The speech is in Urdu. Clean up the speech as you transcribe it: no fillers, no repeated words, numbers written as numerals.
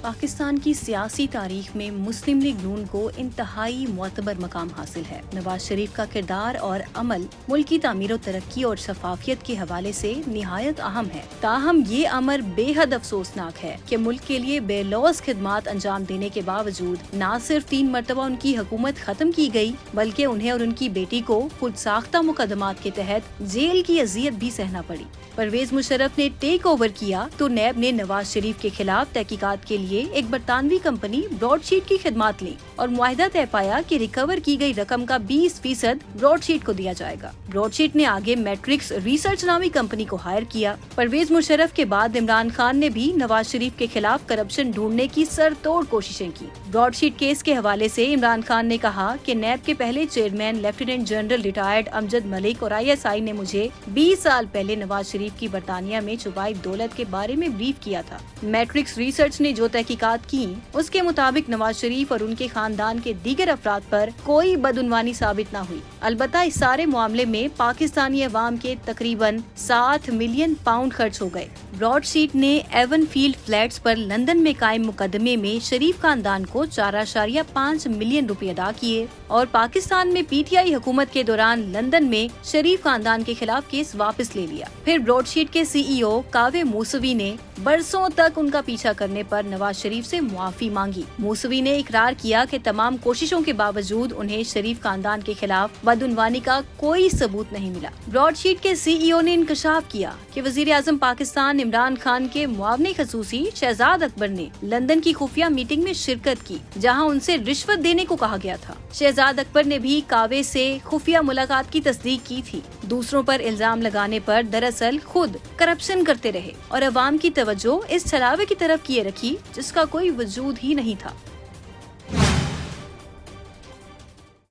پاکستان کی سیاسی تاریخ میں مسلم لیگ نون کو انتہائی معتبر مقام حاصل ہے۔ نواز شریف کا کردار اور عمل ملک کی تعمیر و ترقی اور شفافیت کے حوالے سے نہایت اہم ہے۔ تاہم یہ امر بے حد افسوسناک ہے کہ ملک کے لیے بے لوث خدمات انجام دینے کے باوجود نہ صرف 3 مرتبہ ان کی حکومت ختم کی گئی بلکہ انہیں اور ان کی بیٹی کو خود ساختہ مقدمات کے تحت جیل کی اذیت بھی سہنا پڑی۔ پرویز مشرف نے ٹیک اوور کیا تو نیب نے نواز شریف کے خلاف تحقیقات کے لیے ایک برطانوی کمپنی براڈ شیٹ کی خدمات لی اور معاہدہ طے پایا کہ ریکور کی گئی رقم کا 20% براڈ شیٹ کو دیا جائے گا۔ براڈ شیٹ نے آگے میٹرکس ریسرچ نامی کمپنی کو ہائر کیا۔ پرویز مشرف کے بعد عمران خان نے بھی نواز شریف کے خلاف کرپشن ڈھونڈنے کی سر توڑ کوششیں کی۔ براڈ شیٹ کیس کے حوالے سے عمران خان نے کہا کہ نیب کے پہلے چیئرمین لیفٹیننٹ جنرل ریٹائرڈ امجد ملک اور ISI نے مجھے 20 سال پہلے نواز شریف کی برطانیہ میں چھپائی دولت کے بارے میں بریف کیا تھا۔ میٹرکس ریسرچ نے جو تحقیقات کی اس کے مطابق نواز شریف اور ان کے خاندان کے دیگر افراد پر کوئی بدعنوانی ثابت نہ ہوئی۔ البتہ اس سارے معاملے میں پاکستانی عوام کے تقریباً 7 ملین پاؤنڈ خرچ ہو گئے۔ براڈ شیٹ نے ایون فیلڈ فلیٹس پر لندن میں قائم مقدمے میں شریف خاندان کو 4.5 ملین روپے ادا کیے اور پاکستان میں PTI حکومت کے دوران لندن میں شریف خاندان کے خلاف کیس واپس لے لیا۔ پھر براڈ شیٹ کے CEO کاوے موسوی نے برسوں تک ان کا پیچھا کرنے پر نواز شریف سے معافی مانگی۔ موسوی نے اقرار کیا کہ تمام کوششوں کے باوجود انہیں شریف خاندان کے خلاف بدعنوانی کا کوئی ثبوت نہیں ملا۔ براڈ شیٹ کے CEO نے انکشاف کیا کہ وزیر اعظم پاکستان عمران خان کے معاون خصوصی شہزاد اکبر نے لندن کی خفیہ میٹنگ میں شرکت کی جہاں ان سے رشوت دینے کو کہا گیا تھا۔ شہزاد اکبر نے بھی کاوے سے خفیہ ملاقات کی تصدیق کی تھی۔ دوسروں پر الزام لگانے پر دراصل خود کرپشن کرتے رہے اور عوام کی توجہ اس چھلاوے کی طرف کیے رکھی جس کا کوئی وجود ہی نہیں تھا۔